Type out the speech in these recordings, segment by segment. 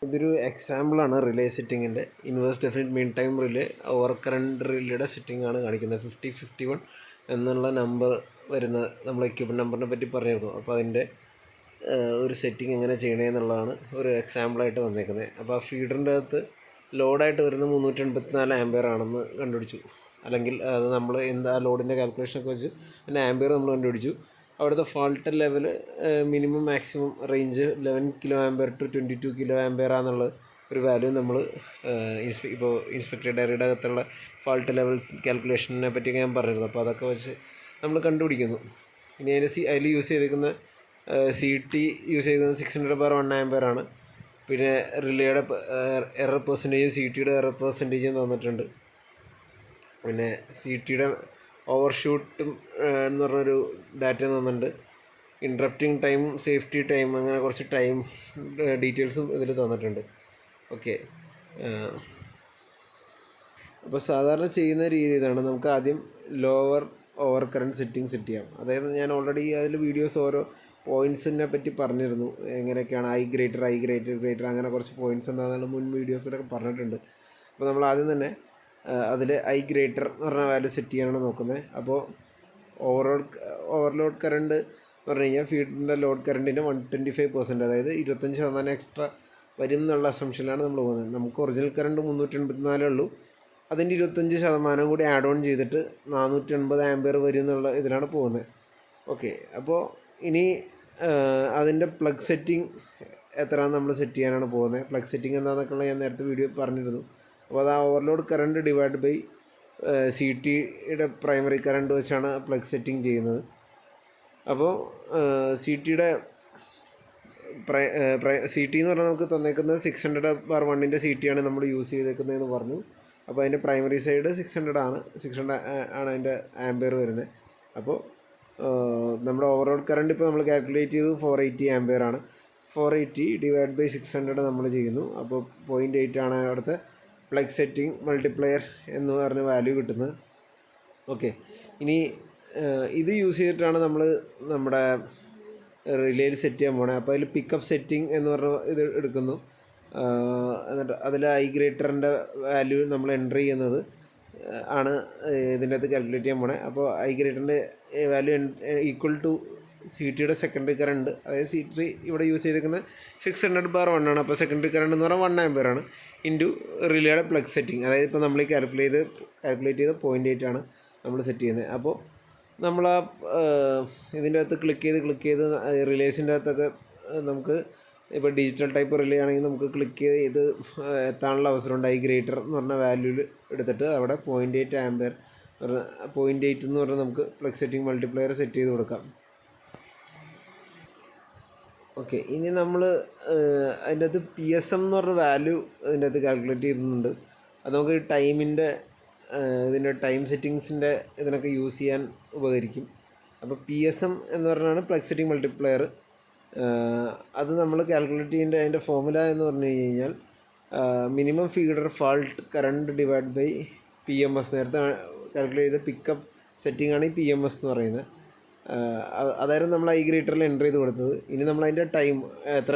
ഇതൊരു എക്സാമ്പിളാണ് റിലേ സെറ്റിങ്ങിൻ്റെ. Inverse definite mean time relay over current റിലേയുടെ സെറ്റിംഗ് ആണ് കാണിക്കുന്നത്. 5051 എന്നുള്ള നമ്പർ വരുന്ന നമ്മൾ എക്യുപ്മെൻറ്റ് നമ്പറിനെ പറ്റി പറഞ്ഞിരുന്നു. അപ്പോൾ അതിൻ്റെ ഒരു സെറ്റിംഗ് എങ്ങനെ ചെയ്യണേ എന്നുള്ളതാണ് ഒരു എക്സാമ്പിളായിട്ട് വന്നേക്കുന്നത്. അപ്പോൾ ആ ഫീഡറിൻ്റെ അകത്ത് ലോഡായിട്ട് വരുന്ന 384 ആംപിയർ ആണെന്ന് കണ്ടുപിടിച്ചു. അല്ലെങ്കിൽ അത് നമ്മൾ എന്താ ലോഡിൻ്റെ കാൽക്കുലേഷനൊക്കെ വെച്ച് അതിൻ്റെ ആംപിയർ നമ്മൾ കണ്ടുപിടിച്ചു. അവിടുത്തെ fault level minimum maximum range 11 kilo ampere to 22 kilo ampere ആണെന്നുള്ള ഒരു വാല്യൂ നമ്മൾ ഇപ്പോൾ ഇൻസ്പെക്ടർ ഡയറിയുടെ അകത്തുള്ള ഫാൾട്ട് ലെവൽസ് കാൽക്കുലേഷനെ പറ്റിയൊക്കെ ഞാൻ പറഞ്ഞിരുന്നു. അപ്പോൾ അതൊക്കെ വെച്ച് നമ്മൾ കണ്ടുപിടിക്കുന്നു. ഇനി അതിൽ യൂസ് ചെയ്തിരിക്കുന്ന CT യൂസ് ചെയ്തിരിക്കുന്നത് 600/1 ആംപിയർ ആണ്. പിന്നെ റിലേയുടെ എറർ പെർസെൻറ്റേജും CTയുടെ എറർ പെർസെൻറ്റേജും തന്നിട്ടുണ്ട്. പിന്നെ CTയുടെ ഓവർഷൂട്ടും എന്ന് പറഞ്ഞൊരു ഡാറ്റ തന്നിട്ടുണ്ട്. ഇൻട്രപ്റ്റിംഗ് ടൈം, സേഫ്റ്റി ടൈം, അങ്ങനെ കുറച്ച് ടൈം ഡീറ്റെയിൽസും ഇതിൽ തന്നിട്ടുണ്ട്. ഓക്കെ, അപ്പോൾ സാധാരണ ചെയ്യുന്ന രീതി ഇതാണ്. നമുക്ക് ആദ്യം lower over current setting set ചെയ്യാം. അതായത് ഞാൻ ഓൾറെഡി അതിൽ വീഡിയോസ് ഓരോ പോയിൻറ്റ്സിനെ പറ്റി പറഞ്ഞിരുന്നു. എങ്ങനെയൊക്കെയാണ് ഐ ഗ്രേറ്റർ അങ്ങനെ കുറച്ച് പോയിൻറ്റ്സ് എന്താണെന്നുള്ള മുൻ വീഡിയോസിലൊക്കെ പറഞ്ഞിട്ടുണ്ട്. അപ്പോൾ നമ്മൾ ആദ്യം തന്നെ അതിൽ ഐ ഗ്രേറ്റർ എന്ന് പറഞ്ഞ വാല്യൂ സെറ്റ് ചെയ്യാനാണ് നോക്കുന്നത്. അപ്പോൾ ഓവർലോഡ് കറണ്ട് എന്ന് പറഞ്ഞു കഴിഞ്ഞാൽ ഫീഡിൻ്റെ ലോഡ് കറണ്ടിൻ്റെ 125%, അതായത് 25% എക്സ്ട്രാ വരും എന്നുള്ള അസംഷനിലാണ് നമ്മൾ പോകുന്നത്. നമുക്ക് ഒറിജിനൽ കറണ്ട് 384 ഉള്ളൂ. അതിൻ്റെ 25% കൂടി ആഡ് ഓൺ ചെയ്തിട്ട് 480 ആംപിയർ വരും എന്നുള്ള ഇതിലാണ് പോകുന്നത്. ഓക്കെ, അപ്പോൾ ഇനി അതിൻ്റെ പ്ലഗ് സെറ്റിംഗ് എത്രയാണെന്ന് നമ്മൾ സെറ്റ് ചെയ്യാനാണ് പോകുന്നത്. പ്ലഗ് സെറ്റിംഗ് എന്താണെന്നൊക്കെയുള്ള ഞാൻ നേരത്തെ വീഡിയോ പറഞ്ഞിരുന്നു. അപ്പോൾ അത് ആ ഓവർലോഡ് കറണ്ട് ഡിവൈഡ് ബൈ CTയുടെ പ്രൈമറി കറണ്ട് വെച്ചാണ് പ്ലഗ് സെറ്റിംഗ് ചെയ്യുന്നത്. അപ്പോൾ CTയുടെ CT എന്ന് പറഞ്ഞാൽ നമുക്ക് തന്നേക്കുന്നത് 600/1 CT ആണ് നമ്മൾ യൂസ് ചെയ്തേക്കുന്നതെന്ന് പറഞ്ഞു. അപ്പോൾ അതിൻ്റെ പ്രൈമറി സൈഡ് 600 ആണ് അതിൻ്റെ ആംപിയർ വരുന്നത്. അപ്പോൾ നമ്മുടെ ഓവറോൾ കറണ്ട് ഇപ്പോൾ നമ്മൾ കാൽക്കുലേറ്റ് ചെയ്തു 480 ആംപിയർ ആണ്. 480 ഡിവൈഡ് ബൈ 600 നമ്മൾ ചെയ്യുന്നു. അപ്പോൾ 0.8 ആണ് അവിടുത്തെ പ്ലഗ് സെറ്റിംഗ് മൾട്ടിപ്ലയർ എന്ന് പറഞ്ഞ വാല്യൂ കിട്ടുന്നത്. ഓക്കെ, ഇനി ഇത് യൂസ് ചെയ്തിട്ടാണ് നമ്മൾ നമ്മുടെ റിലേയിൽ സെറ്റ് ചെയ്യാൻ പോണേ. അപ്പോൾ അതിൽ പിക്കപ്പ് സെറ്റിംഗ് എന്ന് പറഞ്ഞ ഇത് എടുക്കുന്നു. എന്നിട്ട് അതിൽ ഐ ഗ്രേറ്ററിൻ്റെ വാല്യൂ നമ്മൾ എൻ്റർ ചെയ്യുന്നത് ആണ് ഇതിൻ്റെ അകത്ത് കാൽക്കുലേറ്റ് ചെയ്യാൻ പോണേ. അപ്പോൾ ഐ ഗ്രേറ്ററിൻ്റെ വാല്യൂ ഈക്വൽ ടു CTയുടെ സെക്കൻഡറി കറണ്ട്, അതായത് CT ഇവിടെ യൂസ് ചെയ്തിരിക്കുന്നത് 600/1 ആണ്. അപ്പോൾ സെക്കൻഡറി കറണ്ട് എന്ന് പറഞ്ഞാൽ 1 ആംപിയർ ആണ് ഇൻറ്റു റിലേയുടെ പ്ലഗ് സെറ്റിംഗ്. അതായത് ഇപ്പോൾ നമ്മൾ കാൽക്കുലേറ്റ് ചെയ്ത് 0.8 ആണ് നമ്മൾ സെറ്റ് ചെയ്യുന്നത്. അപ്പോൾ നമ്മൾ ആ ഇതിൻ്റെ അകത്ത് ക്ലിക്ക് ചെയ്ത് റിലേസിൻ്റെ അകത്തൊക്കെ നമുക്ക് ഇപ്പോൾ ഡിജിറ്റൽ ടൈപ്പ് റിലേ ആണെങ്കിൽ നമുക്ക് ക്ലിക്ക് ചെയ്ത് എത്താനുള്ള അവസരമുണ്ട്. ഐ ഗ്രേറ്റർ എന്ന് പറഞ്ഞ വാല്യൂവിൽ എടുത്തിട്ട് അവിടെ 0.8 ആംപിയർ 0.8 എന്ന് പറഞ്ഞാൽ നമുക്ക് പ്ലഗ് സെറ്റിംഗ് മൾട്ടിപ്ലയർ സെറ്റ് ചെയ്ത് കൊടുക്കാം. ഓക്കെ, ഇനി നമ്മൾ അതിൻ്റെ അകത്ത് PSM എന്ന് പറഞ്ഞ വാല്യൂ ഇതിൻ്റെ അകത്ത് കാൽക്കുലേറ്റ് ചെയ്യുന്നുണ്ട്. അത് നമുക്ക് ടൈമിൻ്റെ ഇതിൻ്റെ ടൈം സെറ്റിങ്സിൻ്റെ ഇതിനൊക്കെ യൂസ് ചെയ്യാൻ ഉപകരിക്കും. അപ്പോൾ PSM എന്ന് പറഞ്ഞാണ് പ്ലഗ് സെറ്റിംഗ് മൾട്ടിപ്ലയർ. അത് നമ്മൾ കാൽക്കുലേറ്റ് ചെയ്യേണ്ട അതിൻ്റെ ഫോർമുല എന്ന് പറഞ്ഞു കഴിഞ്ഞാൽ minimum feeder fault current divide by PMS. നേരത്തെ കാൽക്കുലേറ്റ് ചെയ്ത പിക്കപ്പ് സെറ്റിംഗ് ആണ് ഈ PMS എന്ന് പറയുന്നത്. അതായിരുന്നു നമ്മൾ ഐ ഗ്രേറ്ററിൽ എൻ്റർ ചെയ്ത് കൊടുത്തത്. ഇനി നമ്മൾ അതിൻ്റെ ടൈം എത്ര,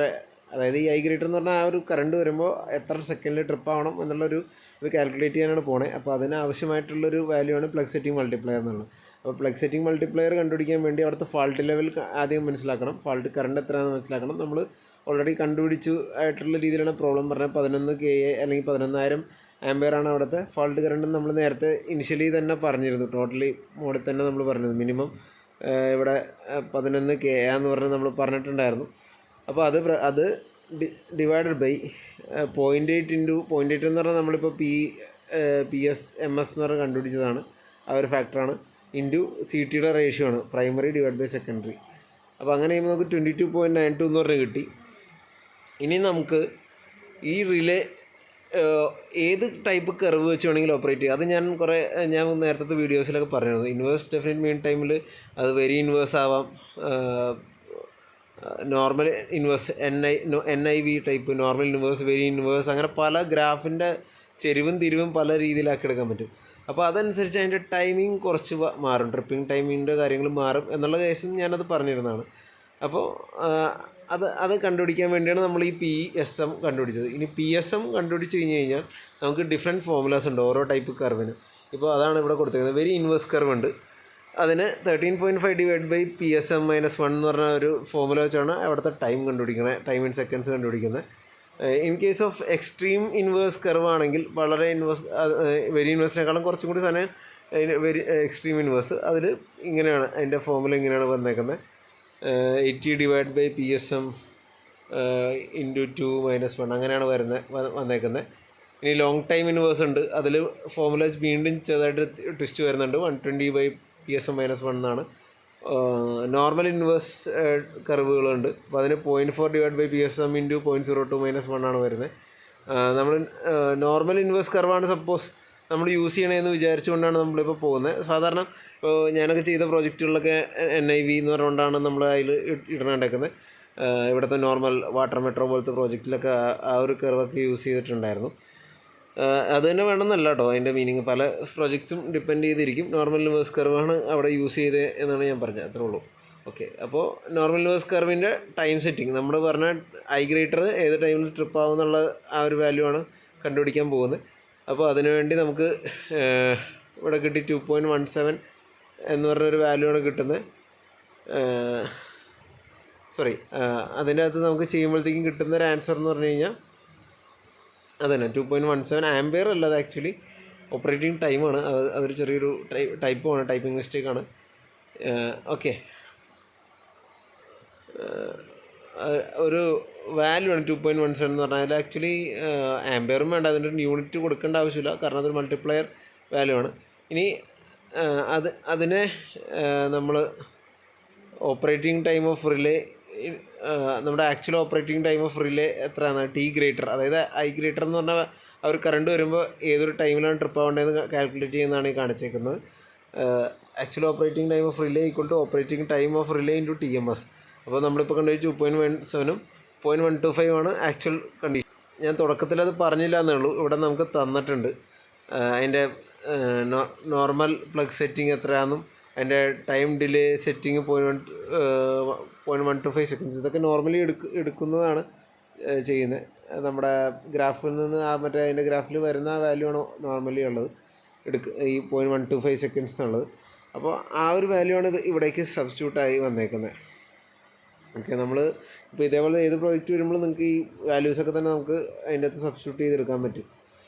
അതായത് ഈ ഐ ഗ്രേറ്റർ എന്ന് പറഞ്ഞാൽ ആ ഒരു കറണ്ട് വരുമ്പോൾ എത്ര സെക്കൻഡിൽ ട്രിപ്പ് ആവണം എന്നുള്ളൊരു ഇത് കാൽക്കുലേറ്റ് ചെയ്യാനാണ് പോണേ. അപ്പോൾ അതിന് ആവശ്യമായിട്ടുള്ളൊരു വാല്യൂ ആണ് പ്ലഗ് സെറ്റിംഗ് മൾട്ടിപ്ലയർ എന്നുള്ളത്. അപ്പോൾ പ്ലഗ് സെറ്റിംഗ് മൾട്ടിപ്ലയർ കണ്ടുപിടിക്കാൻ വേണ്ടി അവിടുത്തെ ഫാൾട്ട് ലെവൽ ആദ്യം മനസ്സിലാക്കണം. ഫാൾട്ട് കറണ്ട് എത്രയാണെന്ന് മനസ്സിലാക്കണം. നമ്മൾ ഓൾറെഡി കണ്ടുപിടിച്ചു ആയിട്ടുള്ള രീതിയിലാണ് പ്രോബ്ലം പറഞ്ഞത്. 11 kA അല്ലെങ്കിൽ 11,000 ആംപിയർ ആണ് അവിടുത്തെ ഫാൾട്ട് കറണ്ട്. നമ്മൾ നേരത്തെ ഇനിഷ്യലി തന്നെ പറഞ്ഞിരുന്നു, ടോട്ടലി മോഡിൽ തന്നെ നമ്മൾ പറഞ്ഞത് മിനിമം ഇവിടെ 11 kA എന്ന് പറഞ്ഞ് നമ്മൾ പറഞ്ഞിട്ടുണ്ടായിരുന്നു. അപ്പോൾ അത് ഡിവൈഡഡ് ബൈ 0.8 ഇൻറ്റു 0.8 എന്ന് പറഞ്ഞാൽ നമ്മളിപ്പോൾ PSMS എന്ന് പറഞ്ഞ് കണ്ടുപിടിച്ചതാണ്, ആ ഒരു ഫാക്ടറാണ്, ഇൻറ്റു CTയുടെ റേഷ്യോ ആണ്, പ്രൈമറി ഡിവൈഡ് ബൈ സെക്കൻഡറി. അപ്പോൾ അങ്ങനെ ചെയ്യുമ്പോൾ നമുക്ക് 22.92 എന്ന് പറഞ്ഞ് കിട്ടി. ഇനി നമുക്ക് ഈ റിലേ ഏത് ടൈപ്പ് കർവ് വെച്ച് വേണമെങ്കിലും ഓപ്പറേറ്റ് ചെയ്യുക. അത് ഞാൻ നേരത്തെ വീഡിയോസിലൊക്കെ പറഞ്ഞിരുന്നു. ഇൻവേഴ്സ് ഡെഫിനിറ്റ് മീൻ ടൈമിൽ അത് വെരി ഇൻവേഴ്സ് ആവാം, normal inverse NIV type, normal inverse, very inverse, അങ്ങനെ പല ഗ്രാഫിൻ്റെ ചെരിവും തിരിവും പല രീതിയിലാക്കി എടുക്കാൻ പറ്റും. അപ്പോൾ അതനുസരിച്ച് അതിൻ്റെ ടൈമിങ് കുറച്ച് മാറും, ട്രിപ്പിംഗ് ടൈമിങ്ങിൻ്റെ കാര്യങ്ങൾ മാറും എന്നുള്ള കേസും ഞാനത് പറഞ്ഞിരുന്നതാണ്. അപ്പോൾ അത് കണ്ടുപിടിക്കാൻ വേണ്ടിയാണ് നമ്മൾ ഈ PSM കണ്ടുപിടിച്ചത്. ഇനി PSM കണ്ടുപിടിച്ച് കഴിഞ്ഞ് കഴിഞ്ഞാൽ നമുക്ക് ഡിഫറെൻറ്റ് ഫോർമുലാസ് ഉണ്ട് ഓരോ ടൈപ്പ് കർവിന്. ഇപ്പോൾ അതാണ് ഇവിടെ കൊടുത്തിരിക്കുന്നത്. വെരി ഇൻവേഴ്സ് കർവ് ഉണ്ട്. അതിന് 13.5 ഡിവൈഡ് ബൈ PSM - 1 എന്ന് പറഞ്ഞ ഒരു ഫോർമുല വെച്ചാണ് അവിടുത്തെ ടൈം കണ്ടുപിടിക്കുന്നത്, ടൈം ഇൻ സെക്കൻഡ്സ് കണ്ടുപിടിക്കുന്നത്. In case of extreme inverse curve ആണെങ്കിൽ വളരെ വെരി ഇൻവേഴ്സിനേക്കാളും കുറച്ചും കൂടി സാധനം വെരി എക്സ്ട്രീം ഇൻവേഴ്സ്. അതിൽ ഇങ്ങനെയാണ് അതിൻ്റെ ഫോർമുല ഇങ്ങനെയാണ് വന്നേക്കുന്നത്. 80 ഡിവൈഡ് ബൈ PSM ഇൻറ്റു 2 - 1 അങ്ങനെയാണ് വന്നേക്കുന്നത്. ഇനി ലോങ് ടൈം ഇൻവേഴ്സ് ഉണ്ട്. അതിൽ ഫോർമുല വീണ്ടും ചെറുതായിട്ട് ട്വിസ്റ്റ് വരുന്നുണ്ട്. 120 ബൈ PSM - 1 എന്നാണ്. നോർമൽ ഇൻവേഴ്സ് കർവുകളുണ്ട്. അപ്പോൾ അതിന് 0.4 ഡിവൈഡ് ബൈ PSM ഇൻറ്റു 0.02 - 1 ആണ് വരുന്നത്. നമ്മൾ നോർമൽ ഇൻവേഴ്സ് കർവാണ് സപ്പോസ് നമ്മൾ യൂസ് ചെയ്യണമെന്ന് വിചാരിച്ചുകൊണ്ടാണ് നമ്മളിപ്പോൾ പോകുന്നത്. സാധാരണ ഞാനൊക്കെ ചെയ്ത പ്രോജക്റ്റുകളിലൊക്കെ NIV എന്ന് പറഞ്ഞുകൊണ്ടാണ് നമ്മൾ അതിൽ ഇടണേക്കുന്നത്. ഇവിടുത്തെ നോർമൽ വാട്ടർ മെട്രോ പോലത്തെ പ്രോജക്റ്റിലൊക്കെ ആ ഒരു കർവൊക്കെ യൂസ് ചെയ്തിട്ടുണ്ടായിരുന്നു. അത് തന്നെ വേണമെന്നല്ല കേട്ടോ അതിൻ്റെ മീനിങ്. പല പ്രോജക്ട്സും ഡിപ്പെൻഡ് ചെയ്തിരിക്കും. നോർമൽ ഇൻവേഴ്സ് കർവാണ് അവിടെ യൂസ് ചെയ്തത് എന്നാണ് ഞാൻ പറഞ്ഞത്, അത്രേ ഉള്ളൂ. ഓക്കെ, അപ്പോൾ നോർമൽ ഇൻവേഴ്സ് കർവിൻ്റെ ടൈം സെറ്റിംഗ് നമ്മൾ പറഞ്ഞ ഐഗ്രേറ്റർ ഏത് ടൈമിൽ ട്രിപ്പ് ആവുമെന്നുള്ള ആ ഒരു വാല്യൂ ആണ് കണ്ടുപിടിക്കാൻ പോകുന്നത്. അപ്പോൾ അതിനുവേണ്ടി നമുക്ക് ഇവിടെ കിട്ടി 2.17 എന്ന് പറഞ്ഞൊരു വാല്യൂ ആണ് കിട്ടുന്നത്. സോറി, അതിൻ്റെ അകത്ത് നമുക്ക് ചെയ്യുമ്പോഴത്തേക്കും കിട്ടുന്നൊരു ആൻസർ എന്ന് പറഞ്ഞു കഴിഞ്ഞാൽ അതന്നെ 2.17 ആംപിയർ അല്ല, അത് ആക്ച്വലി ഓപ്പറേറ്റിംഗ് ടൈമാണ്. അതൊരു ചെറിയൊരു ടൈപ്പുമാണ്, ടൈപ്പിംഗ് മിസ്റ്റേക്കാണ്. ഓക്കെ, ഒരു വാല്യൂ ആണ് 2.17 എന്ന് പറഞ്ഞാൽ. അതിൽ ആക്ച്വലി ആംപിയറും വേണ്ട, അതിൻ്റെ ഒരു യൂണിറ്റ് കൊടുക്കേണ്ട ആവശ്യമില്ല, കാരണം അതൊരു മൾട്ടിപ്ലയർ വാല്യൂ ആണ്. ഇനി അതിനെ നമ്മൾ ഓപ്പറേറ്റിംഗ് ടൈം ഓഫ് റിലേ, നമ്മുടെ actual operating time of relay എത്രയാണ്, T ഗ്രേറ്റർ, അതായത് I ഗ്രേറ്റർ എന്ന് പറഞ്ഞാൽ ആ ഒരു കറണ്ട് വരുമ്പോൾ ഏതൊരു ടൈമിലാണ് ട്രിപ്പ് ആവേണ്ടതെന്ന് കാൽക്കുലേറ്റ് ചെയ്യുന്നതാണ് ഈ കാണിച്ചേക്കുന്നത്. Actual operating time of relay equal to operating time of relay into TMS. അപ്പോൾ നമ്മളിപ്പോൾ കണ്ടു 2.17 0.125 ആണ് ആക്ച്വൽ കണ്ടീഷൻ. ഞാൻ തുടക്കത്തിൽ അത് പറഞ്ഞില്ല എന്നേ ഉള്ളൂ. ഇവിടെ നമുക്ക് തന്നിട്ടുണ്ട് അതിൻ്റെ നോർമൽ പ്ലഗ് സെറ്റിംഗ് എത്രയാണെന്നും അതിൻ്റെ ടൈം ഡിലേ സെറ്റിംഗ് 0.125 സെക്കൻഡ്സ്. ഇതൊക്കെ നോർമലി എടുക്കുന്നതാണ് ചെയ്യുന്നത്. നമ്മുടെ ഗ്രാഫിൽ നിന്ന് മറ്റേ അതിൻ്റെ ഗ്രാഫിൽ വരുന്ന വാല്യൂ ആണ് നോർമലി ഉള്ളത്, ഈ 0.125 സെക്കൻഡ്സ് എന്നുള്ളത്. അപ്പോൾ ആ ഒരു വാല്യൂ ആണ് ഇത് ഇവിടേക്ക് സബ്സ്റ്റിറ്റ്യൂട്ടായി വന്നേക്കുന്നത്. ഓക്കെ, നമ്മൾ ഇപ്പോൾ ഇതേപോലെ ഏത് പ്രോജക്റ്റ് വരുമ്പോൾ നിങ്ങൾക്ക് ഈ വാല്യൂസൊക്കെ തന്നെ നമുക്ക് അതിൻ്റെ അകത്ത് സബ്സ്റ്റിറ്റ്യൂട്ട് ചെയ്തെടുക്കാൻ പറ്റും.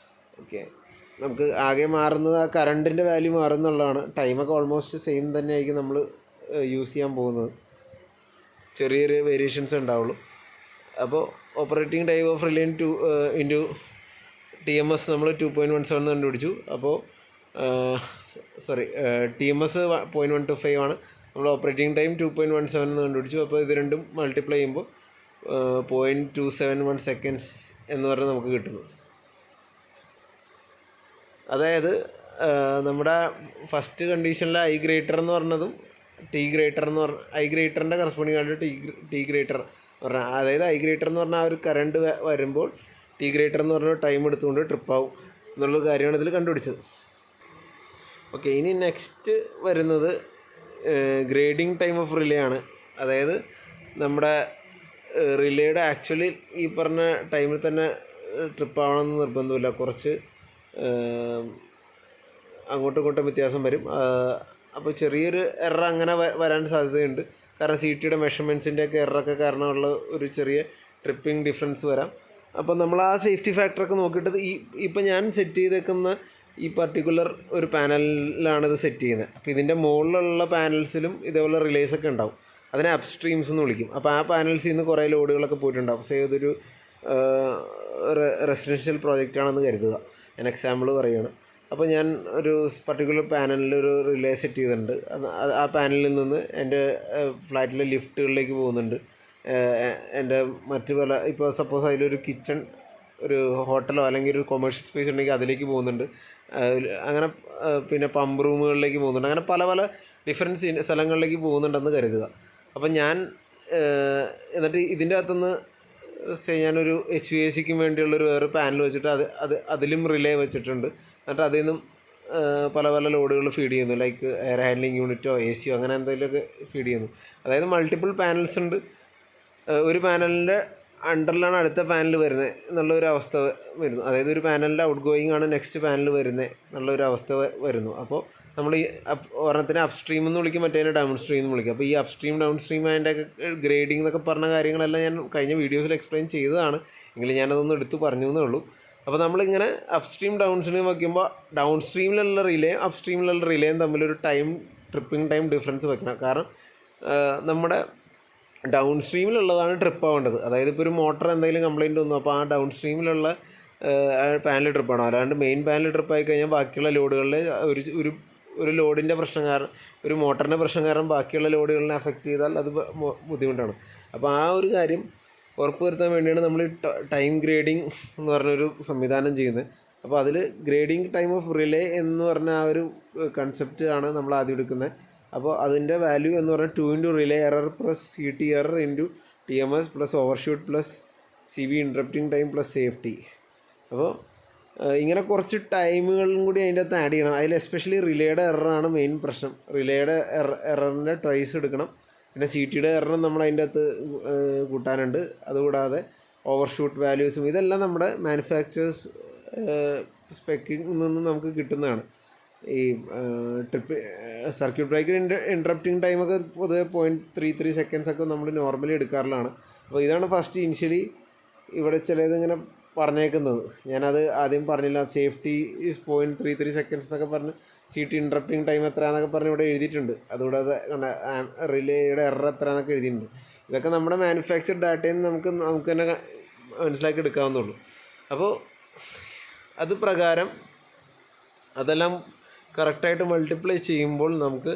ഓക്കെ, നമുക്ക് ആകെ മാറുന്നത് ആ കറണ്ടിൻ്റെ വാല്യൂ മാറുന്നുള്ളതാണ്. ടൈമൊക്കെ ഓൾമോസ്റ്റ് സെയിം തന്നെ ആയിരിക്കും നമ്മൾ യൂസ് ചെയ്യാൻ പോകുന്നത്, ചെറിയൊരു വേരിയേഷൻസ് ഉണ്ടാവുള്ളൂ. അപ്പോൾ operating time of relay into TMS നമ്മൾ 2.17 കണ്ടുപിടിച്ചു. അപ്പോൾ TMS 0.125 ആണ്, നമ്മൾ ഓപ്പറേറ്റിംഗ് ടൈം 2.17 എന്ന് കണ്ടുപിടിച്ചു. അപ്പോൾ ഇത് രണ്ടും മൾട്ടിപ്ലൈ ചെയ്യുമ്പോൾ 0.271 സെക്കൻഡ്സ് എന്ന് പറഞ്ഞാൽ നമുക്ക് കിട്ടുന്നു. അതായത് നമ്മുടെ ഫസ്റ്റ് കണ്ടീഷനിലെ I ഗ്രേറ്റർ എന്ന് പറഞ്ഞതും T ഗ്രേറ്റർ എന്ന് പറഞ്ഞ I ഗ്രേറ്ററിൻ്റെ കറസ്പോണ്ടിങ് ആയിട്ട് T ഗ്രേറ്റർ എന്ന് പറഞ്ഞാൽ, അതായത് I ഗ്രേറ്റർ എന്ന് പറഞ്ഞാൽ ആ ഒരു കറണ്ട് വരുമ്പോൾ T ഗ്രേറ്റർ എന്ന് പറഞ്ഞ ടൈം എടുത്തുകൊണ്ട് ട്രിപ്പാവും എന്നുള്ളൊരു കാര്യമാണ് ഇതിൽ കണ്ടുപിടിച്ചത്. ഓക്കെ, ഇനി നെക്സ്റ്റ് വരുന്നത് ഗ്രേഡിങ് ടൈം ഓഫ് റിലേ ആണ്. അതായത് നമ്മുടെ റിലേയുടെ ആക്ച്വലി ഈ പറഞ്ഞ ടൈമിൽ തന്നെ ട്രിപ്പ് ആവണമെന്ന് നിർബന്ധമില്ല, കുറച്ച് അങ്ങോട്ടും ഇങ്ങോട്ടും വ്യത്യാസം വരും. അപ്പോൾ ചെറിയൊരു എറർ അങ്ങനെ വരാൻ സാധ്യതയുണ്ട്, കാരണം CTയുടെ മെഷർമെൻറ്റ്സിൻ്റെയൊക്കെ എററൊക്കെ കാരണമുള്ള ഒരു ചെറിയ ട്രിപ്പിംഗ് ഡിഫറൻസ് വരാം. അപ്പോൾ നമ്മൾ ആ സേഫ്റ്റി ഫാക്ടറൊക്കെ നോക്കിയിട്ട് ഇപ്പം ഞാൻ സെറ്റ് ചെയ്തേക്കുന്ന ഈ പർട്ടിക്കുലർ ഒരു പാനലിലാണ് ഇത് സെറ്റ് ചെയ്യുന്നത്. അപ്പോൾ ഇതിൻ്റെ മുകളിലുള്ള പാനൽസിലും ഇതേപോലെ റിലേസൊക്കെ ഉണ്ടാവും, അതിനെ അപ്സ്ട്രീംസ് എന്ന് വിളിക്കും. അപ്പോൾ ആ പാനൽസിൽ നിന്ന് കുറേ ലോഡുകളൊക്കെ പോയിട്ടുണ്ടാവും. സേ ഇതൊരു റെസിഡൻഷ്യൽ പ്രോജക്റ്റാണെന്ന് കരുതുക, ഞാൻ എക്സാമ്പിൾ പറയുകയാണ്. അപ്പോൾ ഞാൻ ഒരു പർട്ടിക്കുലർ പാനലിൽ ഒരു റിലേ സെറ്റ് ചെയ്തിട്ടുണ്ട്. ആ പാനലിൽ നിന്ന് എൻ്റെ ഫ്ലാറ്റിലെ ലിഫ്റ്റുകളിലേക്ക് പോകുന്നുണ്ട്. എൻ്റെ മറ്റു പല, ഇപ്പോൾ സപ്പോസ് അതിലൊരു കിച്ചൺ, ഒരു ഹോട്ടലോ അല്ലെങ്കിൽ ഒരു കൊമേഴ്ഷ്യൽ സ്പേസ് ഉണ്ടെങ്കിൽ അതിലേക്ക് പോകുന്നുണ്ട്. അങ്ങനെ പിന്നെ പമ്പ് റൂമുകളിലേക്ക് പോകുന്നുണ്ട്. അങ്ങനെ പല പല ഡിഫറൻറ്റ് സ്ഥലങ്ങളിലേക്ക് പോകുന്നുണ്ടെന്ന് കരുതുക. അപ്പം ഞാൻ എന്നിട്ട് ഇതിൻ്റെ അകത്തുനിന്ന് ഞാനൊരു HVACക്കും വേണ്ടിയുള്ളൊരു വേറെ പാനൽ വെച്ചിട്ട് അതിലും റിലേ വെച്ചിട്ടുണ്ട്. എന്നിട്ട് അതിൽ നിന്നും പല പല ലോഡുകൾ ഫീഡ് ചെയ്യുന്നു, ലൈക്ക് എയർ ഹാൻഡ്ലിംഗ് യൂണിറ്റോ AC യോ അങ്ങനെ എന്തെങ്കിലുമൊക്കെ ഫീഡ് ചെയ്യുന്നു. അതായത് മൾട്ടിപ്പിൾ പാനൽസ് ഉണ്ട്. ഒരു പാനലിൻ്റെ അണ്ടറിലാണ് അടുത്ത പാനൽ വരുന്നത് എന്നുള്ളൊരു അവസ്ഥ വരുന്നു. അതായത് ഒരു പാനലിൻ്റെ ഔട്ട് ഗോയിങ് ആണ് നെക്സ്റ്റ് പാനൽ വരുന്നത് എന്നുള്ളൊരു അവസ്ഥ വരുന്നു. അപ്പോൾ നമ്മൾ ഈ ഒരെണ്ണത്തിന് അപ്പ് സ്ട്രീം എന്ന് വിളിക്കും, മറ്റേ ഡൗൺ സ്ട്രീം എന്ന് വിളിക്കും. അപ്പോൾ ഈ അപ്പ് സ്ട്രീം ഡൗൺ സ്ട്രീം അതിൻ്റെ ഗ്രേഡിംഗ് എന്നൊക്കെ പറഞ്ഞ കാര്യങ്ങളെല്ലാം ഞാൻ കഴിഞ്ഞ വീഡിയോസിൽ എക്സ്പ്ലെയിൻ ചെയ്തതാണ്, എങ്കിലും ഞാനതൊന്ന് എടുത്ത് പറഞ്ഞു എന്നേ ഉള്ളൂ. അപ്പോൾ നമ്മളിങ്ങനെ അപ്പ് സ്ട്രീം ഡൗൺ സ്ട്രീം വയ്ക്കുമ്പോൾ ഡൗൺ സ്ട്രീമിലുള്ള റിലേയും അപ്പ് സ്ട്രീമിലുള്ള റിലേയും തമ്മിലൊരു ട്രിപ്പിംഗ് ടൈം ഡിഫറൻസ് വെക്കണം. കാരണം നമ്മുടെ ഡൗൺ സ്ട്രീമിലുള്ളതാണ് ട്രിപ്പ് ആവേണ്ടത്. അതായത് ഇപ്പോൾ ഒരു മോട്ടർ എന്തെങ്കിലും കംപ്ലയിൻറ്റ് വന്നു, അപ്പോൾ ആ ഡൗൺ സ്ട്രീമിലുള്ള പാനൽ ട്രിപ്പാണ്. അല്ലാണ്ട് മെയിൻ പാനൽ ട്രിപ്പായി കഴിഞ്ഞാൽ ബാക്കിയുള്ള ലോഡുകളിൽ ഒരു ലോഡിൻ്റെ പ്രശ്നം കാരണം, ഒരു മോട്ടറിൻ്റെ പ്രശ്നം കാരണം ബാക്കിയുള്ള ലോഡുകളിനെ അഫക്റ്റ് ചെയ്താൽ അത് ബുദ്ധിമുട്ടാണ്. അപ്പോൾ ആ ഒരു കാര്യം ഉറപ്പ് വരുത്താൻ വേണ്ടിയാണ് നമ്മൾ ടൈം ഗ്രേഡിംഗ് എന്ന് പറഞ്ഞൊരു സംവിധാനം ചെയ്യുന്നത്. അപ്പോൾ അതിൽ ഗ്രേഡിംഗ് ടൈം ഓഫ് റിലേ എന്ന് പറഞ്ഞ ആ ഒരു കൺസെപ്റ്റ് ആണ് നമ്മൾ ആദ്യം എടുക്കുന്നത്. അപ്പോൾ അതിൻ്റെ വാല്യൂ എന്ന് പറഞ്ഞാൽ 2 into relay error plus CT error into TMS plus overshoot plus CV interrupting time plus safety. അപ്പോൾ ഇങ്ങനെ കുറച്ച് ടൈമുകളും കൂടി അതിൻ്റെ അകത്ത് ആഡ് ചെയ്യണം. അതിൽ എസ്പെഷ്യലി റിലേയുടെ എററാണ് മെയിൻ പ്രശ്നം. റിലേയുടെ എററിൻ്റെ ട്വൈസ് എടുക്കണം. പിന്നെ CTയുടെ എററും നമ്മൾ അതിൻ്റെ അകത്ത് കൂട്ടാനുണ്ട്. അതുകൂടാതെ ഓവർഷൂട്ട് വാല്യൂസും ഇതെല്ലാം നമ്മുടെ മാനുഫാക്ചേഴ്സ് സ്പെക്കിൽ നിന്ന് നമുക്ക് കിട്ടുന്നതാണ്. ഈ സർക്യൂട്ട് ബ്രേക്കർ ഇൻറ്ററപ്റ്റിംഗ് ടൈമൊക്കെ പൊതുവെ 0.33 സെക്കൻഡ്സൊക്കെ നമ്മൾ നോർമലി എടുക്കാറുള്ളതാണ്. അപ്പോൾ ഇതാണ് ഫസ്റ്റ് ഇനിഷ്യലി ഇവിടെ ചിലതിങ്ങനെ പറഞ്ഞേക്കുന്നത്. ഞാനത് ആദ്യം പറഞ്ഞില്ല. സേഫ്റ്റി ഈസ് 0.33 സെക്കൻഡ്സ് എന്നൊക്കെ പറഞ്ഞ് CT ഇൻറ്ററപ്റ്റിംഗ് ടൈം എത്രയാണെന്നൊക്കെ പറഞ്ഞ് ഇവിടെ എഴുതിയിട്ടുണ്ട്. അതുകൂടാതെ റിലേയുടെ എറർ എത്രയാണെന്നൊക്കെ എഴുതിയിട്ടുണ്ട്. ഇതൊക്കെ നമ്മുടെ മാനുഫാക്ചർ ഡാറ്റയിൽ നിന്ന് നമുക്ക് തന്നെ മനസ്സിലാക്കി എടുക്കാവുന്നുള്ളൂ. അപ്പോൾ അത് പ്രകാരം അതെല്ലാം കറക്റ്റായിട്ട് മൾട്ടിപ്ലൈ ചെയ്യുമ്പോൾ നമുക്ക്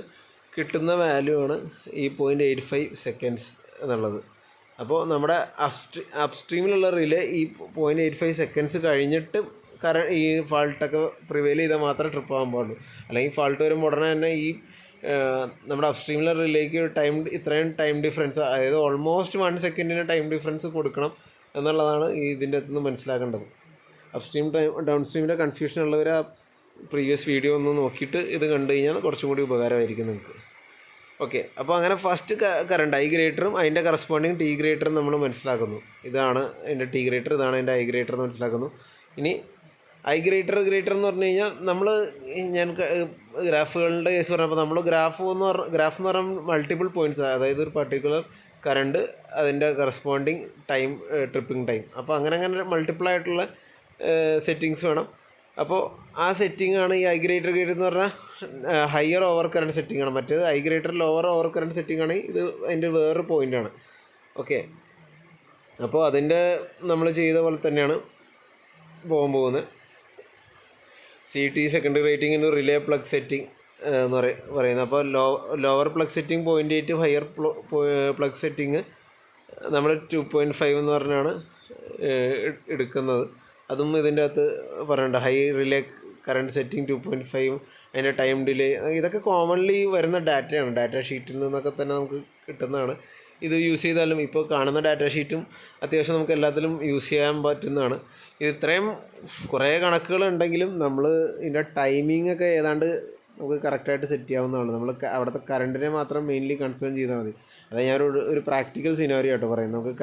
കിട്ടുന്ന വാല്യൂ ആണ് ഈ 0.85 സെക്കൻഡ്സ് എന്നുള്ളത്. അപ്പോൾ നമ്മുടെ അപ്സ്ട്രീമിലുള്ള റിലേ ഈ 0.85 സെക്കൻഡ്സ് കഴിഞ്ഞിട്ട് ഈ ഫാൾട്ടൊക്കെ പ്രിവെയിൽ ചെയ്താൽ മാത്രമേ ട്രിപ്പ് ആകാൻ പാടുള്ളൂ. അല്ലെങ്കിൽ ഫാൾട്ട് വരുമ്പോൾ ഉടനെ തന്നെ ഈ നമ്മുടെ അപ്സ്ട്രീമിലെ റിലേക്ക് ഇത്രയും ടൈം ഡിഫറൻസ്, അതായത് ഓൾമോസ്റ്റ് 1 സെക്കൻഡിന് ടൈം ഡിഫറൻസ് കൊടുക്കണം എന്നുള്ളതാണ് ഇതിൻ്റെ അകത്തുനിന്ന് മനസ്സിലാക്കേണ്ടത്. അപ്സ്ട്രീം ഡൗൺ സ്ട്രീമിൻ്റെ കൺഫ്യൂഷൻ ഉള്ളവർ ആ പ്രീവിയസ് വീഡിയോ ഒന്ന് നോക്കിയിട്ട് ഇത് കണ്ടു കഴിഞ്ഞാൽ കുറച്ചും കൂടി ഉപകാരമായിരിക്കും നിങ്ങൾക്ക്. ഓക്കെ, അപ്പോൾ അങ്ങനെ ഫസ്റ്റ് കറണ്ട് ഐ ഗ്രേറ്ററും അതിൻ്റെ കറസ്പോണ്ടിങ് ടി ഗ്രേറ്ററും നമ്മൾ മനസ്സിലാക്കുന്നു. ഇതാണ് എൻ്റെ ടി ഗ്രേറ്റർ, ഇതാണ് എൻ്റെ ഐ ഗ്രേറ്റർ എന്ന് മനസ്സിലാക്കുന്നു. ഇനി ഐ ഗ്രേറ്റർ എന്ന് പറഞ്ഞു കഴിഞ്ഞാൽ ഞാൻ ഗ്രാഫുകളുടെ കേസ് പറഞ്ഞപ്പോൾ നമ്മൾ ഗ്രാഫ് എന്ന് പറഞ്ഞാൽ മൾട്ടിപ്പിൾ പോയിൻറ്റ്സ്, അതായത് ഒരു പർട്ടിക്കുലർ കറണ്ട് അതിൻ്റെ കറസ്പോണ്ടിങ് ടൈം ട്രിപ്പിംഗ് ടൈം, അപ്പോൾ അങ്ങനെ മൾട്ടിപ്പിൾ ആയിട്ടുള്ള സെറ്റിങ്സ് വേണം. അപ്പോൾ ആ സെറ്റിംഗ് ആണ് ഈ ഐ ഗ്രേറ്റർ എന്ന് പറഞ്ഞാൽ ഹയർ ഓവർ കറണ്ട് സെറ്റിംഗ് ആണ്. മറ്റേത് I greater lower over current setting ആണ്. ഇത് അതിൻ്റെ വേറൊരു പോയിൻ്റാണ്. ഓക്കെ, അപ്പോൾ അതിൻ്റെ നമ്മൾ ചെയ്ത പോലെ തന്നെയാണ് പോകുന്നത്. CT secondary rating in relay plug setting എന്ന് പറയുന്നത്. അപ്പോൾ lower plug setting 0.8, higher plug setting നമ്മൾ 2.5 എന്ന് പറഞ്ഞാണ് എടുക്കുന്നത്. അതും ഇതിൻ്റെ അകത്ത് പറയണ്ട. ഹൈ റിലേ കറണ്ട് സെറ്റിംഗ് 2.5, അതിൻ്റെ ടൈം ഡിലേ, ഇതൊക്കെ കോമൺലി വരുന്ന ഡാറ്റയാണ്. ഡാറ്റ ഷീറ്റിൽ നിന്നൊക്കെ തന്നെ നമുക്ക് കിട്ടുന്നതാണ്. ഇത് യൂസ് ചെയ്താലും ഇപ്പോൾ കാണുന്ന ഡാറ്റ ഷീറ്റും അത്യാവശ്യം നമുക്ക് എല്ലാത്തിലും യൂസ് ചെയ്യാൻ പറ്റുന്നതാണ്. ഇത് ഇത്രയും കുറേ കണക്കുകളുണ്ടെങ്കിലും നമ്മൾ ഇതിൻ്റെ ടൈമിംഗ് ഒക്കെ ഏതാണ്ട് നമുക്ക് കറക്റ്റായിട്ട് സെറ്റ് ചെയ്യാവുന്നതാണ്. നമ്മൾ അവിടുത്തെ കറണ്ടിനെ മാത്രം മെയിൻലി കൺസേൺ ചെയ്താൽ മതി. അതായത് ഞാനൊരു പ്രാക്ടിക്കൽ സിനാരിയോ ആയിട്ട് പറയുന്നത്. നമുക്ക്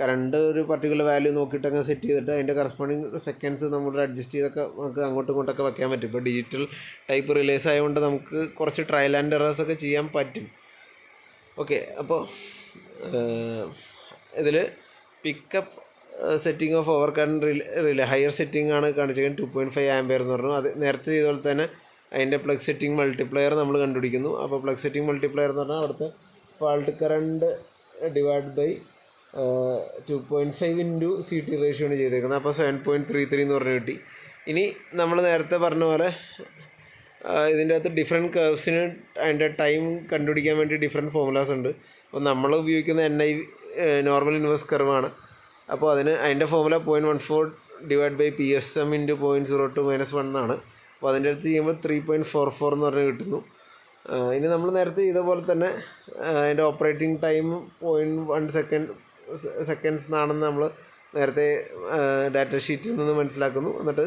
കറണ്ട് ഒരു പർട്ടിക്കുലർ വാല്യൂ നോക്കിയിട്ട് അങ്ങ് സെറ്റ് ചെയ്തിട്ട് അതിൻ്റെ കറസ്പോണ്ടിങ് സെക്കൻഡ്സ് നമ്മൾ അഡ്ജസ്റ്റ് ചെയ്തൊക്കെ നമുക്ക് അങ്ങോട്ടും ഇങ്ങോട്ടൊക്കെ വയ്ക്കാൻ പറ്റും. ഇപ്പോൾ ഡിജിറ്റൽ ടൈപ്പ് റിലേസ് ആയതുകൊണ്ട് നമുക്ക് കുറച്ച് ട്രയൽ ആൻഡ് എറേഴ്സ് ഒക്കെ ചെയ്യാൻ പറ്റും. ഓക്കെ, അപ്പോൾ ഇതിൽ pickup setting of over current relay higher setting ആണ് കാണിച്ചിരിക്കുന്നത്. 2.5 ആംപിയർ എന്ന് പറഞ്ഞു. അത് നേരത്തെ ചെയ്ത പോലെ തന്നെ അതിൻ്റെ പ്ലഗ് സെറ്റിംഗ് മൾട്ടിപ്ലയർ നമ്മൾ കണ്ടുപിടിക്കുന്നു. അപ്പോൾ പ്ലഗ് സെറ്റിംഗ് മൾട്ടിപ്ലയർ എന്ന് പറഞ്ഞാൽ അവിടുത്തെ fault current divide by 2.5 into CT ratio ആണ് ചെയ്തേക്കുന്നത്. അപ്പോൾ 7.33 എന്ന് പറഞ്ഞ് കിട്ടി. ഇനി നമ്മൾ നേരത്തെ പറഞ്ഞ പോലെ ഇതിൻ്റെ അകത്ത് ഡിഫറെൻറ്റ് കർവ്സിന് അതിൻ്റെ ടൈം കണ്ടുപിടിക്കാൻ വേണ്ടി ഡിഫറെൻറ്റ് ഫോർമുലാസ് ഉണ്ട്. അപ്പോൾ നമ്മൾ ഉപയോഗിക്കുന്ന NI നോർമൽ ഇൻവേഴ്സ് കർവാണ്. അപ്പോൾ അതിൻ്റെ formula 0.14 divide by PSM into 0.02 - 1 എന്നാണ്. അപ്പോൾ അതിൻ്റെ അടുത്ത് ചെയ്യുമ്പോൾ 3.44 എന്ന് പറഞ്ഞ് കിട്ടുന്നു. ഇനി നമ്മൾ നേരത്തെ ചെയ്ത പോലെ തന്നെ അതിൻ്റെ ഓപ്പറേറ്റിംഗ് ടൈം 0.1 സെക്കൻഡ്സ് എന്നാണെന്ന് നമ്മൾ നേരത്തെ ഡാറ്റ ഷീറ്റിൽ നിന്ന് മനസ്സിലാക്കുന്നു. എന്നിട്ട്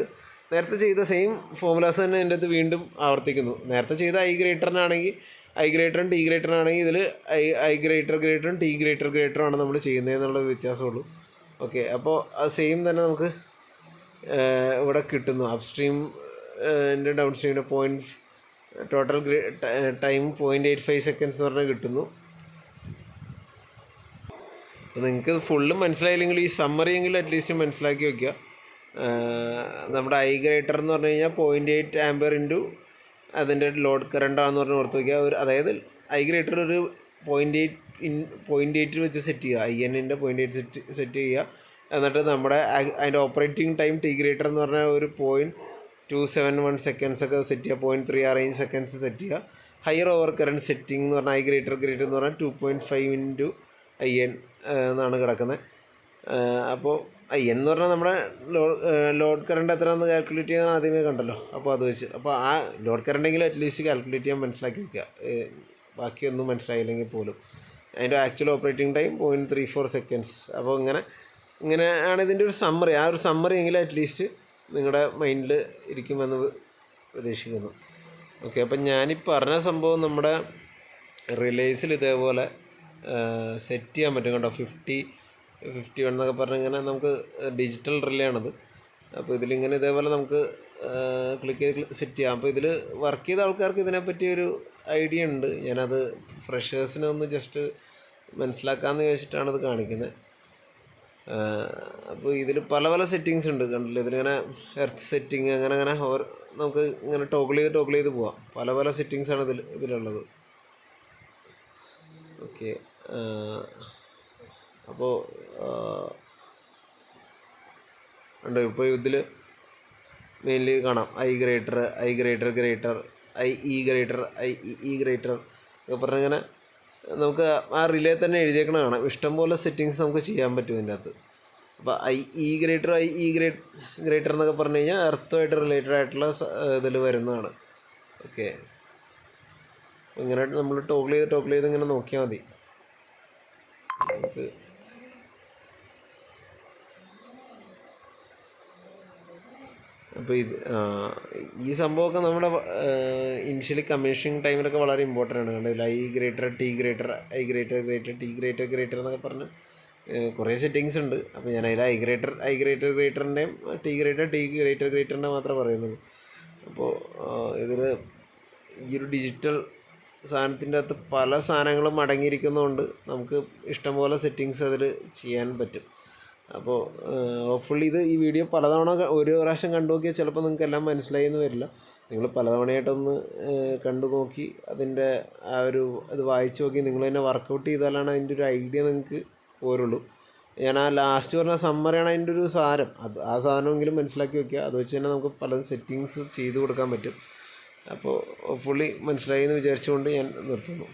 നേരത്തെ ചെയ്ത സെയിം ഫോർമുലാസ് തന്നെ അതിൻ്റെ അകത്ത് വീണ്ടും ആവർത്തിക്കുന്നു. നേരത്തെ ചെയ്ത ഐ ഗ്രേറ്ററിനാണെങ്കിൽ ഐ ഗ്രേറ്ററും ടി ഗ്രേറ്ററും ആണെങ്കിൽ ഇതിൽ ഐ ഗ്രേറ്ററും ടി ഗ്രേറ്ററും ആണ് നമ്മൾ ചെയ്യുന്നതെന്നുള്ള വ്യത്യാസമുള്ളൂ. ഓക്കെ, അപ്പോൾ അത് സെയിം തന്നെ നമുക്ക് ഇവിടെ കിട്ടുന്നു. അപ്പ് സ്ട്രീം ഡൗൺ സ്ട്രീമിൻ്റെ ടോട്ടൽ ടൈം 0.85 സെക്കൻഡ്സ് എന്ന് പറഞ്ഞാൽ കിട്ടുന്നു. അപ്പോൾ നിങ്ങൾക്ക് ഫുള്ളും മനസ്സിലായില്ലെങ്കിൽ ഈ സമ്മറി എങ്കിലും അറ്റ്ലീസ്റ്റ് മനസ്സിലാക്കി വയ്ക്കുക. നമ്മുടെ ഐ ഗ്രേറ്റർ എന്ന് പറഞ്ഞു കഴിഞ്ഞാൽ 0.8 ആംപിയർ ഇൻറ്റു അതിൻ്റെ ലോഡ് കറണ്ടാണെന്ന് പറഞ്ഞ് ഓർത്ത് വയ്ക്കുക. അതായത് ഐ ഗ്രേറ്റർ ഒരു 0.8 വെച്ച് സെറ്റ് ചെയ്യുക, INൻ്റെ 0.8 സെറ്റ് ചെയ്യുക. എന്നിട്ട് നമ്മുടെ അതിൻ്റെ ഓപ്പറേറ്റിംഗ് ടൈം ടി ഗ്രേറ്റർ എന്ന് പറഞ്ഞാൽ ഒരു 0.271 സെക്കൻഡ്സ് ഒക്കെ സെറ്റ് ചെയ്യുക, 0.3 ആ റേഞ്ച് സെക്കൻഡ്സ് സെറ്റ് ചെയ്യുക. ഹയർ ഓവർ കറണ്ട് സെറ്റിംഗ് എന്ന് പറഞ്ഞാൽ ഐ ഗ്രേറ്റർ എന്ന് പറഞ്ഞാൽ 2.5 ഇൻറ്റു IN എന്നാണ് കിടക്കുന്നത്. അപ്പോൾ IN എന്ന് പറഞ്ഞാൽ നമ്മുടെ ലോഡ് കറണ്ട് എത്രയാണെന്ന് കാൽക്കുലേറ്റ് ചെയ്യാൻ ആദ്യമേ കണ്ടല്ലോ. അപ്പോൾ അത് വെച്ച് അപ്പോൾ ആ ലോഡ് കറണ്ടെങ്കിലും അറ്റ്ലീസ്റ്റ് കാൽക്കുലേറ്റ് ചെയ്യാൻ മനസ്സിലാക്കി വയ്ക്കുക, ബാക്കിയൊന്നും മനസ്സിലായില്ലെങ്കിൽ പോലും. അതിൻ്റെ ആക്ച്വൽ ഓപ്പറേറ്റിംഗ് ടൈം 0.34 സെക്കൻഡ്സ്. അപ്പോൾ ഇങ്ങനെയാണ് ഇതിൻ്റെ ഒരു സമ്മറി. ആ ഒരു സമ്മറി എങ്കിലും അറ്റ്ലീസ്റ്റ് നിങ്ങളുടെ മൈൻഡിൽ ഇരിക്കുമെന്ന് പ്രതീക്ഷിക്കുന്നു. ഓക്കെ, അപ്പം ഞാനീ പറഞ്ഞ സംഭവം നമ്മുടെ റിലേസിൽ ഇതേപോലെ സെറ്റ് ചെയ്യാൻ പറ്റും കേട്ടോ. 51 എന്നൊക്കെ പറഞ്ഞിങ്ങനെ നമുക്ക് ഡിജിറ്റൽ റിലേ ആണത്. അപ്പോൾ ഇതിലിങ്ങനെ ഇതേപോലെ നമുക്ക് ക്ലിക്ക് ചെയ്ത് സെറ്റ് ചെയ്യാം. അപ്പോൾ ഇതിൽ വർക്ക് ചെയ്ത ആൾക്കാർക്ക് ഇതിനെപ്പറ്റി ഒരു ഐഡിയ ഉണ്ട്. ഞാനത് ഫ്രഷേഴ്സിനെ ഒന്ന് ജസ്റ്റ് മനസ്സിലാക്കാമെന്ന് ചോദിച്ചിട്ടാണ് ഇത് കാണിക്കുന്നത്. അപ്പോൾ ഇതിൽ പല സെറ്റിങ്സ് ഉണ്ട്, കണ്ടില്ല? ഇതിലിങ്ങനെ എർത്ത് സെറ്റിങ് അങ്ങനെ നമുക്ക് ഇങ്ങനെ ടോഗിൾ ചെയ്ത് പോവാം. പല സെറ്റിങ്സാണ് ഇതിലുള്ളത്. ഓക്കെ, അപ്പോൾ ഉണ്ട്. ഇപ്പോൾ ഇതിൽ മെയിൻലി കാണാം ഐ ഗ്രേറ്റർ, IE ഗ്രേറ്റർ ഒക്കെ പറഞ്ഞിങ്ങനെ നമുക്ക് ആ റിലേ തന്നെ എഴുതിയേക്കണ കാണാം. ഇഷ്ടംപോലെ സെറ്റിങ്സ് നമുക്ക് ചെയ്യാൻ പറ്റും ഇതിൻ്റെ അകത്ത്. അപ്പോൾ IE ഗ്രേറ്റർ എന്നൊക്കെ പറഞ്ഞു കഴിഞ്ഞാൽ എർത്തുമായിട്ട് റിലേറ്റഡ് ആയിട്ടുള്ള ഇതിൽ വരുന്നതാണ്. ഓക്കെ, ഇങ്ങനെ നമ്മൾ ടോഗിൾ ചെയ്ത് ഇങ്ങനെ നോക്കിയാൽ മതി. നമുക്ക് അപ്പോൾ ഈ സംഭവമൊക്കെ നമ്മുടെ ഇനിഷ്യലി കമ്മീഷനിങ് ടൈമിലൊക്കെ വളരെ ഇമ്പോർട്ടൻ്റ് ആണ്. കണ്ടില്ല? I greater, T greater, T greater എന്നൊക്കെ പറഞ്ഞ് കുറേ സെറ്റിങ്സ് ഉണ്ട്. അപ്പോൾ ഞാൻ അതിൽ ഐ ഗ്രേറ്ററിൻ്റെയും ടി ഗ്രേറ്ററിൻ്റെ മാത്രമേ പറയുന്നുള്ളൂ. അപ്പോൾ ഇതിൽ ഈ ഒരു ഡിജിറ്റൽ സാധനത്തിൻ്റെ അകത്ത് പല സാധനങ്ങളും അടങ്ങിയിരിക്കുന്നതുകൊണ്ട് നമുക്ക് ഇഷ്ടംപോലെ സെറ്റിങ്സ് അതിൽ ചെയ്യാൻ പറ്റും. അപ്പോൾ ഹോപ്പ്ഫുള്ളി ഈ വീഡിയോ പലതവണ ഒരു പ്രാവശ്യം കണ്ടു നോക്കിയാൽ ചിലപ്പോൾ നിങ്ങൾക്ക് എല്ലാം മനസ്സിലായി എന്ന് വരില്ല. നിങ്ങൾ പലതവണയായിട്ടൊന്ന് കണ്ടു നോക്കി അതിൻ്റെ ആ ഒരു അത് വായിച്ച് നോക്കി നിങ്ങൾ തന്നെ വർക്കൗട്ട് ചെയ്താലാണ് അതിൻ്റെ ഒരു ഐഡിയ നിങ്ങൾക്ക് പോരുള്ളൂ. ഞാൻ ആ ലാസ്റ്റ് പറഞ്ഞ സമ്മറിയാണ് അതിൻ്റെ ഒരു സാരം. ആ സാധനമെങ്കിലും മനസ്സിലാക്കി വയ്ക്കുക. അത് വെച്ച് തന്നെ നമുക്ക് പല സെറ്റിങ്സ് ചെയ്ത് കൊടുക്കാൻ പറ്റും. അപ്പോൾ ഫുള്ളി മനസ്സിലായി എന്ന് വിചാരിച്ചുകൊണ്ട് ഞാൻ നിർത്തുന്നു.